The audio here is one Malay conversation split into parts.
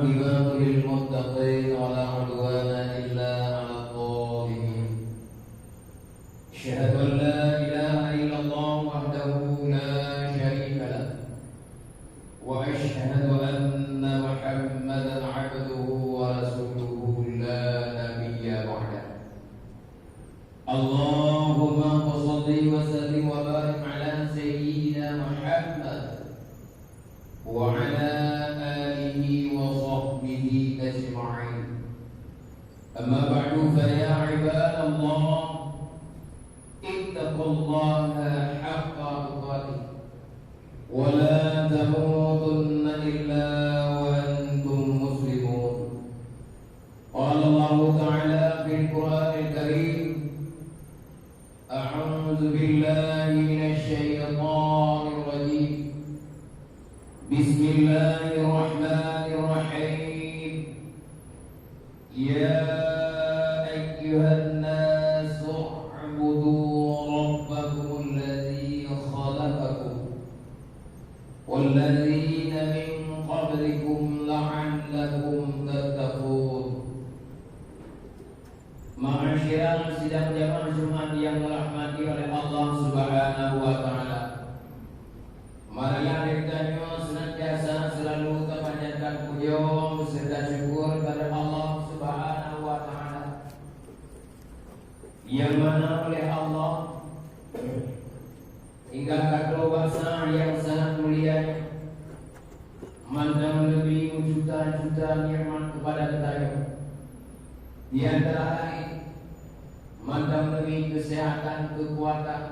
والعاقبة للمتقين ولا عدوان إلا على الظالمين. أشهد أن لا إله إلا الله وحده لا شريك له، وأشهد أن محمدا عبده ورسوله لا نبي بعده. اللهم صل وسلم وبارك على سيدنا محمد وعلى آله وصحبه أجمعين. أما بعد فيا عباد الله اتقوا الله حق تقاته ولا تموتن إلا وأنتم مسلمون. قال الله تعالى في القرآن الكريم: أعوذ بالله من الشيطان الرجيم، بسم الله الرحمن الرحيم. يا أيها الناس اعبدوا ربكم الذي خلقكم والذين من قبلكم لعلكم تتقون. Ma'asyiral sidang jamaah Jumat yang dirahmati oleh Allah Subhanahu wa taala. Marilah kita senantiasa selalu memanjatkan puja serta syukur kepada Allah Subhanahu wa taala, yang mana oleh Allah hingga kedua bahasa yang sangat mulia mantan lebih juta-juta nikmat kepada kita. Di antara lain mantan lebih kesehatan, kekuatan,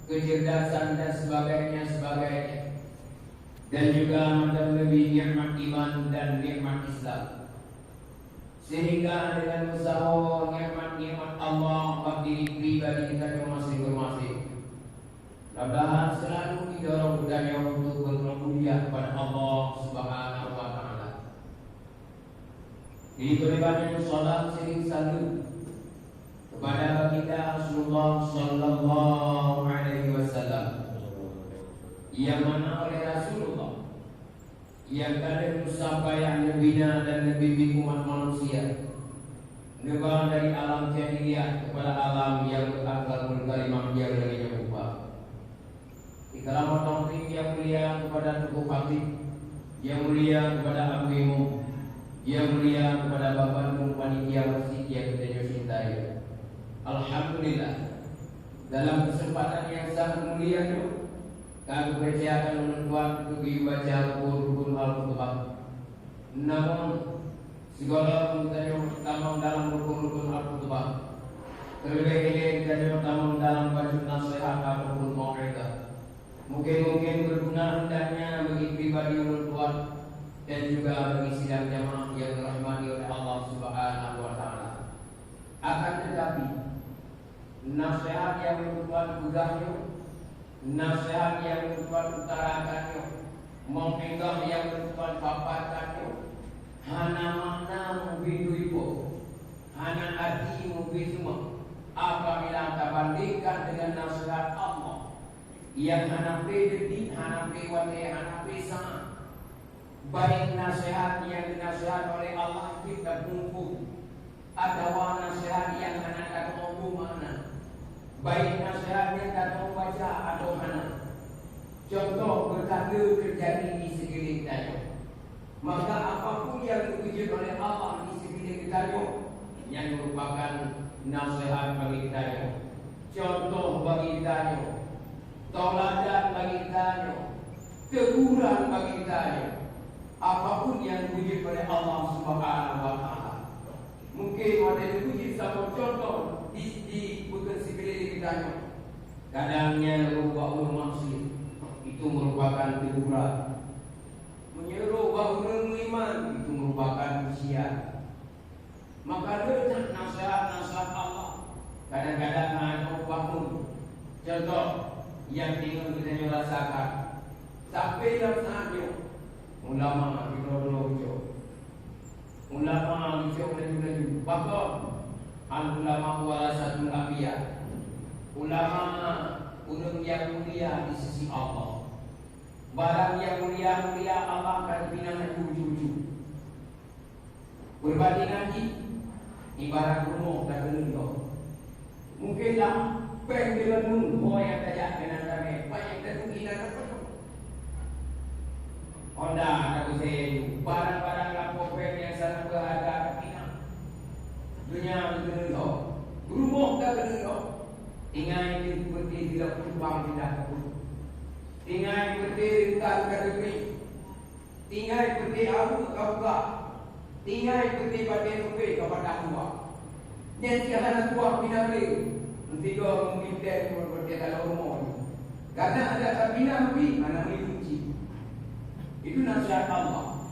kecerdasan dan sebagainya, dan juga mantan lebih nikmat iman dan nikmat Islam. Sehingga dengan usaha nikmat Allah bagi pribadi kita masing-masing, mudah-mudahan selalu didorong budaya untuk bermulia kepada Allah Subhanahu wa taala. Diberikan salat sering salut kepada baginda Rasulullah sallallahu alaihi wasallam, yang mana oleh Rasulullah yang kalian musabaya nebina dan nebi umat manusia, nebah dari alam jahiliyah kepada alam yang berakal kalimah yang lainnya rupa. Ikram tauhid yang mulia kepada tubuh Habib, yang mulia kepada abimu, yang mulia kepada bapak panitia masjid yang kita cintai. Alhamdulillah, dalam kesempatan yang sangat mulia itu kami percayakan menentukan untuk dibaca rukun Al-Quran. Namun segala kita utama dalam rukun Al-Quran, terlebih-lebih kita utama dalam baca nasihat ataupun mau'izah. Mungkin berguna hendaknya bagi pribadi Al-Quran dan juga bagi sidang jamaah yang dirahmati oleh Allah Subhanahu wa taala. Akan tetapi nasihat yang Al-Quran udahnya, nasihat yang Tuhan utarakannya, mempinggah yang Tuhan paparkannya, hana makna mungkin itu, hana arti mungkin semua. Apabila kita bandingkan dengan nasihat Allah yang hana pededi, hana pewate, hana pesa, baik nasihat yang dinasihat oleh Allah kita kumpul, atau nasihat yang hana tak ngomong mana, baik nasihatnya tak membaca atau mana. Contoh berkata terjadi di sekeliling kita, maka apapun yang diuji oleh Allah di sekeliling kita yang merupakan nasihat bagi kita, contoh bagi kita, tauladan bagi kita, teguran bagi kita. Apapun yang diuji oleh Allah Subhanahu wa taala, mungkin ada diuji sama contoh di bukan sekeliling kita. Kadangnya rubah maksud itu merupakan teguran, menyeru bahu iman itu merupakan ujian. Maka letak nasihat Allah kadang-kadang hanya bangun. Contoh yang tinggal kita rasakan sampai dalam saatnya ulama dulu ulama dulu bahkan ulama warasatul anbiya, ulama ulun yang mulia di sisi Allah. Barang yang mulia-mulia Allah akan bina cucu-cucu. Berbanding ngaji ibarat rumah dan rendah. Mungkinlah penggelan nunggu yang tajak dengan kami banyak ketukinan apa. Honda aku saya barang-barang lapor pen yang sangat berharga kita. Dunia rendah, rumah dan rendah. Ingat ini seperti tidak berubah tidak kabur. Ingat seperti tak kadang-kadang. Ingat seperti aku kau. Tinggal seperti bagian lebih kepada Allah. Yang tiada tua bina lebih. Tiga mungkin dia seperti dalam rumah. Karena ada bina lebih, mana mencuci. Itu nasihat Allah.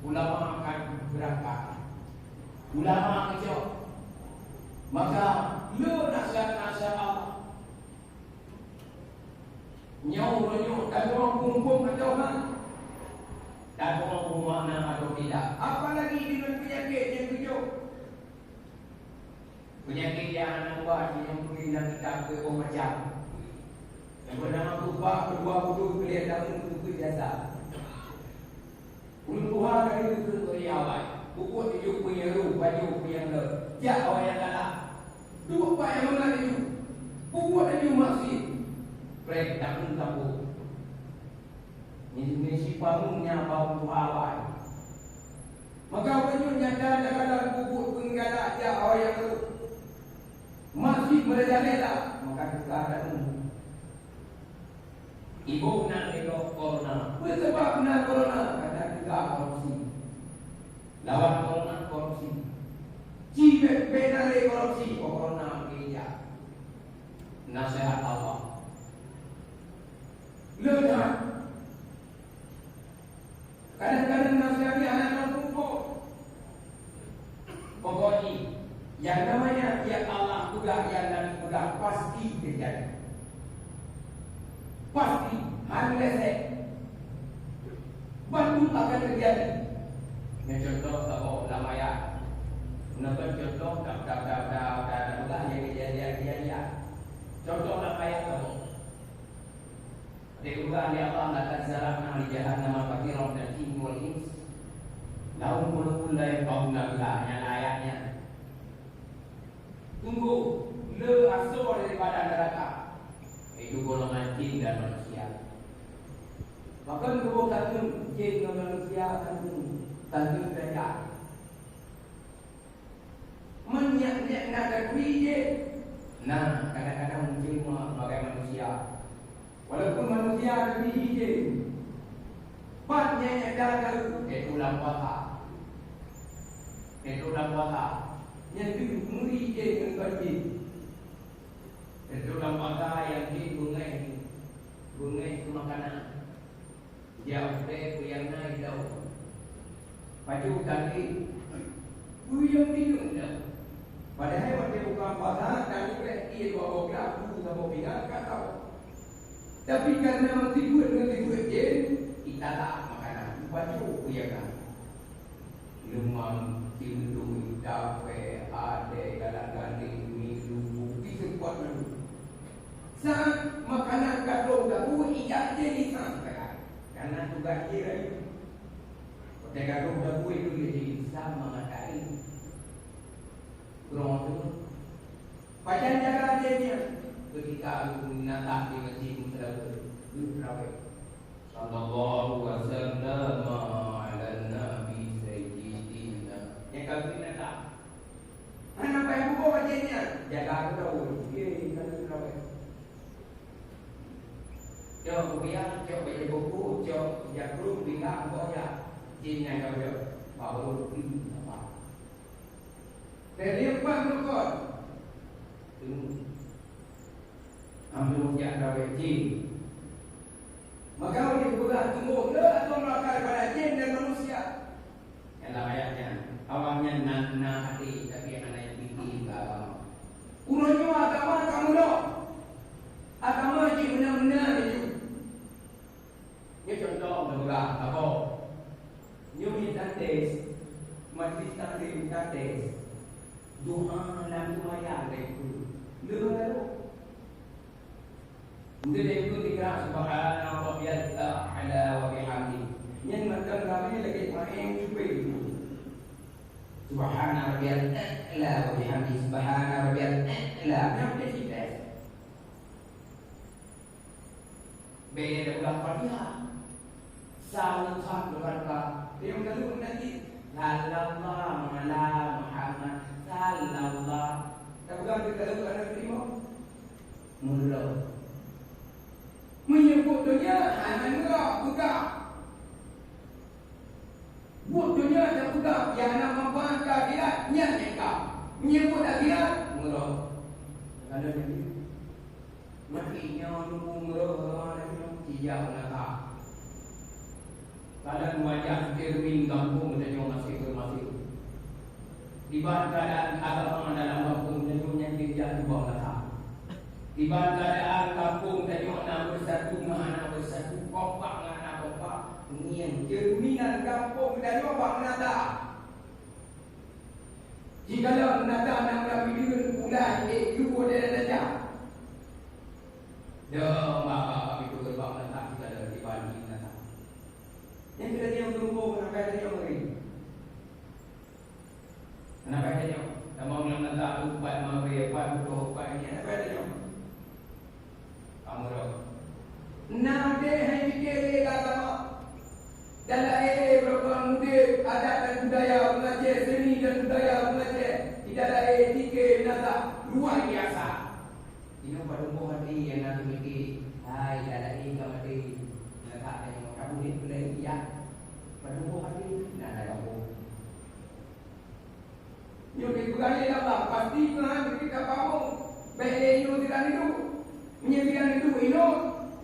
Ulama akan berangkat. Ulama kecil. Maka lu nasihat Allah. Nyau dan orang kumpul macam mana? Dan orang bermakna atau tidak. Apalagi dengan penyakit yang tujuh. Penyakit yang anak buat yang pergi dan kita ke orang macam. Yang bernama kubah kedua kudu kelihatan untuk jasa. Uluha dari itu awal. Buku tujuh punya ruh, baju punya le. Jak awal yang kalah. Dua pak yang mana itu? Buku tujuh masih. Mereka tak tahu. Ini si pamungnya bau awal. Maka wajib nyata dalam bubuk penggala aja orang yang itu masih merajalela. Maka sekarang ibu nak elok corona. Sebab nak corona kata kita korupsi. Lawan corona korupsi. Jika penale korupsi corona dia. Nasihat Allah. Lepas kadang-kadang nasihatnya anak kumpul. Pokoknya yang namanya ya Allah sudah yang dan sudah pasti terjadi. Pasti unless bantu akan terjadi. Yang contoh tahu lama ya. Menonton contoh dah yang kejadian. Contoh lama ya tahu. Diubah oleh Allah akan zarahna li jahannam katsiran dan jin wal ins. Lahum qulubun la yafqahuna biha, yang ayatnya. Tunggu le asal daripada neraka. Itu golongan jin dan manusia. Maka dua kata jin dan manusia tentu saja. Menyak-nyak nak je. Nah, kadang-kadang mungkin sebagai manusia. Walaupun manusia ada biji, patnya yang gagal itu lampah, yang itu muri je dengan itu lampah yang di bungai itu makanan, dia udah yang naik jauh, baju tadi, buyung minum dah. Padahal pada bukan pasal dan dia dua bola, aku sama pingat kata. Tapi karena mesti duit je, kita tak makanan. Baju ya kan. Lemang, tindu, dape, ade, galang-galing, minum, bukti sekuat dulu. Saat makanan gaduh dahulu, ijak je ni sampai. Karena tugas je lagi. Pada gaduh dahulu itu jadi sama matahari. Kurang tu. Pajan jaga dia. Ketika aku menatap di masjid Mustafa sallallahu wasallam ala nabi sayyidina. Yang kami menatap. Mana apa yang buku wajahnya? Jaga aku tahu. Kami Mustafa. Jom kuliah, jom baca buku, jom jaga bina aku ya. Jinnya kau jom. Baru ini apa? Terlihat berkot. Ambil yang rawat jin. Maka oleh bulan tunggu atau melakukan pada jin dan manusia. Yang ayatnya awalnya nak hati tapi yang ada yang bikin agama. Unonyo agama kamu loh. Agama jin benar-benar itu. Ini contoh berulang apa? Nyumi tantes, majlis taklim tantes, doa dan doa itu. Lalu Mungkin itu dikira subhanallah biasa ala wa bihamdi. Yang macam kami lagi main cuba itu. Subhana rabbiyal a'la wa bihamdi subhana rabbiyal a'la. Apa kita? Beda ulang Fatihah. Salam berkata, dia lalu nanti sallallahu ala Muhammad sallallahu. Tak bukan kita lalu ada terima. Mula menyebut dunia hanya buka. Buat dunia dan buka yang nama bangka akhirat niatnya kau. Menyebut akhirat mula. Kalau jadi matinya nunggu mula tidak nak. Kalau wajah termin kampung dan yang masih tiba keadaan agama dalam kampung dan yang tidak di bawah latar. Tiba keadaan kampung dan yang nak bersatu mana bersatu kompak mana kompak. Ini yang cerminan kampung dan yang bang nada. Jikalau nada nak berbicara bulan dua dan saja. Dah maka itu berbang nada kita ada di bawah nada. Yang kita dia tunggu kenapa dia mari. Kenapa dia? Nama yang nada upat mari upat upat ini kenapa dia? Kamu tahu. Nade hai fikir agama. Dalam program mudik adat dan budaya mengajar seni dan budaya mengajar di dalam etika nada luar biasa. Ini pada hati yang nanti mikir, hai dalam ini mati nada yang kamu ni boleh ya. Pada hati nada kamu. Nyo dibukanya apa? Pasti kan kita kamu baik nyo tidak itu menyebikan itu ino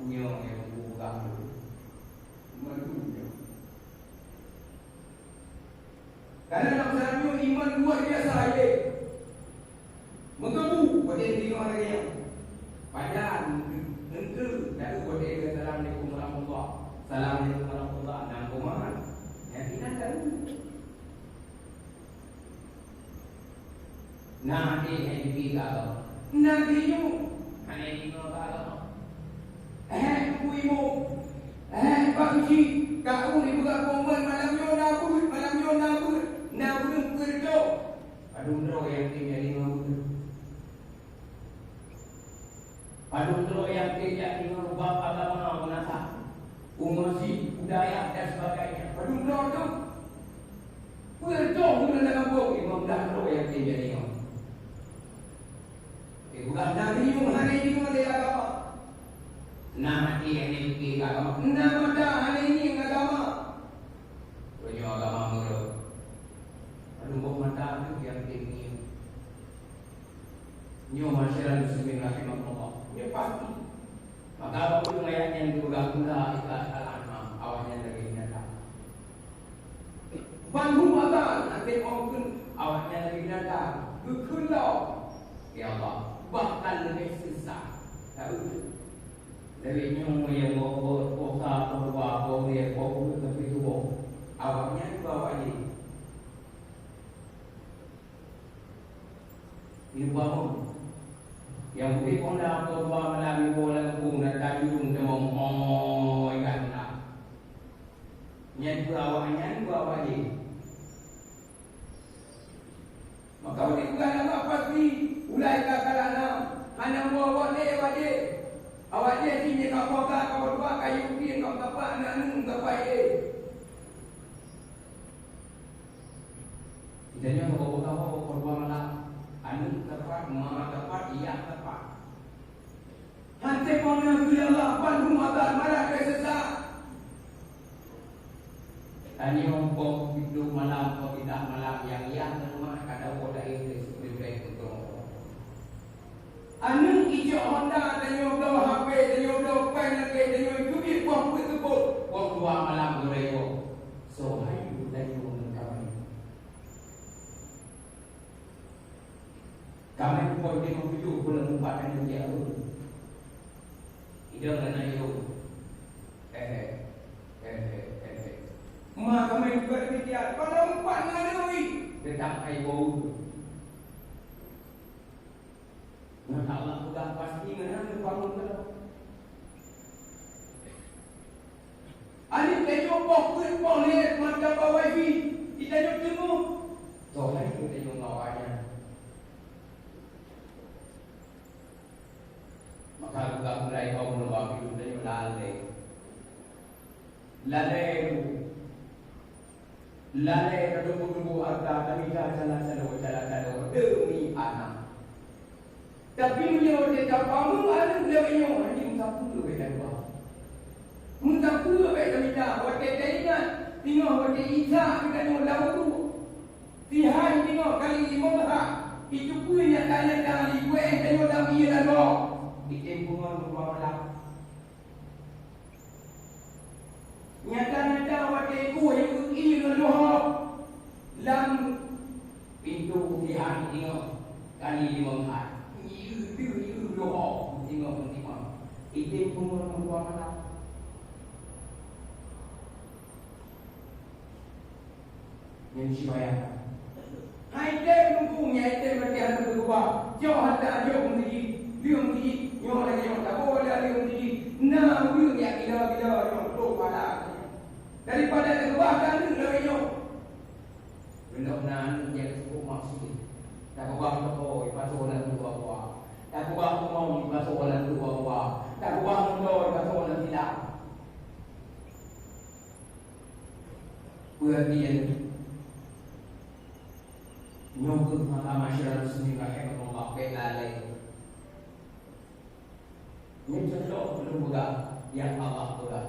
nyo yang buka dulu. Karena nak selalu iman luar biasa dia. Menggebu pada diri orang yang padahal tentu dah pada Assalamualaikum warahmatullahi Assalamualaikum warahmatullahi dan kumahan. Yang tidak tahu. Nanti yang dikira nanti you hanya dikira kuimu bangsi kau ni bukan komen malam yo nabur kerja. Aduh ndro yang tinggal di rumah. Aduh ndro yang tinggal di rumah bapa agama menasa. Umasi budaya dan sebagainya. Aduh ndro tu. Kerja bukan dalam buku imam ndro yang tinggal di rumah. Bukan dari yang hari ini ada agama. Nama dia yang dipilih agama. Nama dah hari ini agama. Punya agama mula. Aduh mata tu yang tinggi. Nyo masyarakat muslimin rahimahullah. Dia pasti. Maka apapun ayat yang diulang-ulang ikhlas al-an'am awalnya dari binatang. Bantu mata nanti mungkin awalnya dari binatang. Berkelau. Ya Allah. Bahkan lebih susah. Tahu? Dari nyo yang mau posa perwa boleh fokus tapi tu awalnya di bawah ini. Ilmu yang beri konda perwa melalui bola kung dan tajung demam ikan nak. Yang awalnya di bawah ini. Maka boleh bukan apa pasti ulai kakalana hanya bawa wade awaknya sini kau dua kayu pin kau dapat nanu dapat jadi kau korban malam anu dapat mama dapat iya dapat hantu mana biarlah pandu mata malah kesesat tadi kau hidup malam kau tidak malam yang rumah kada kau dari seperti itu anu ijo Honda dan yo do HP dan yo do pen dan yo duit buang betul buang dua malam goreo so hayu dan yo kami pun di tujuh bulan 4 dan dia tu ida kena yo mak kami berfikir kalau 4 nganui tetap ai bau. Maka Allah sudah pasti menang bangun kalau. Ani tejo pokok boleh macam wifi. Kita jom temu. So maka juga mulai kau melawak hidup dan lalai. Lalai kedua-dua harta kami jalan-jalan demi anak. Tapi beliau dia kamu ada beliau ini mengapa tu beda dua. Mengapa tu beda kita? Waktu ingat tengok waktu Isa kita tengok lalu tu. Tihan tengok kali 5 dah. Itu pun yang kali gue tengok dalam ia dah dok. Ditempungan rumah malam. Nyata-nyata waktu itu yang ini dah lam pintu tihan tengok kali 5 dah. Itu doa tengok. Ditempungan rumah malam. Yang siapa? Hai teh nunggunya teh berarti ada berdua. Jauh ada jauh mesti, liung mesti, nyoh lagi nyoh tak boleh liung mesti. Nah, liung ya bila nyoh tu pada. Daripada terbuat dan lagi nyoh. Belum nan yang cukup maksud. Tak buat toko, pasolan tu bawa. Tak buat mau pasolan tu bawa. Tak buat motor pasolan tidak. Berarti nyokut maka masyarakat sendiri kakek memakai lalai. Ini contoh belum buka yang Allah buka.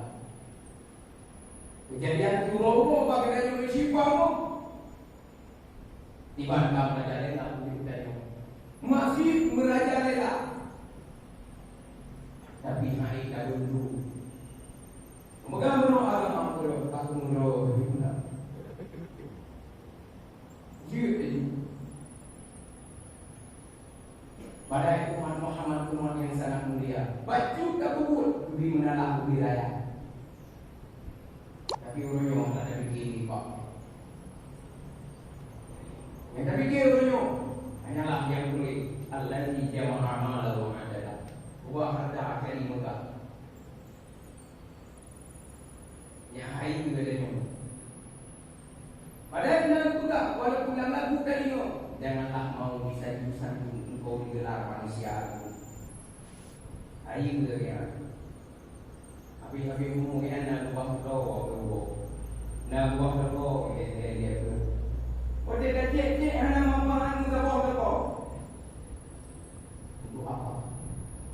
Kejadian turun pakai dari Indonesia pun dibantah merajalela kita masih merajalela. Tapi hari dulu memegang menurut agama kalau aku menurut kita. Pada umat Muhammad umat yang sangat mulia. Baju tak kubur lebih menalah wilayah. Tapi urunyo tak ada fikir pak. Yang tak fikir urunyo hanyalah yang boleh allazi jama'a malahu adalah wa harta akali muka. Yang hai itu adanya. Padahal dalam juga walaupun dalam lagu tadi janganlah mau bisa jurusan engkau digelar manusia aku. Ayu tu ya. Habis umum yang nak buat kau, nak buat kau dia tu. Pada dah cek hana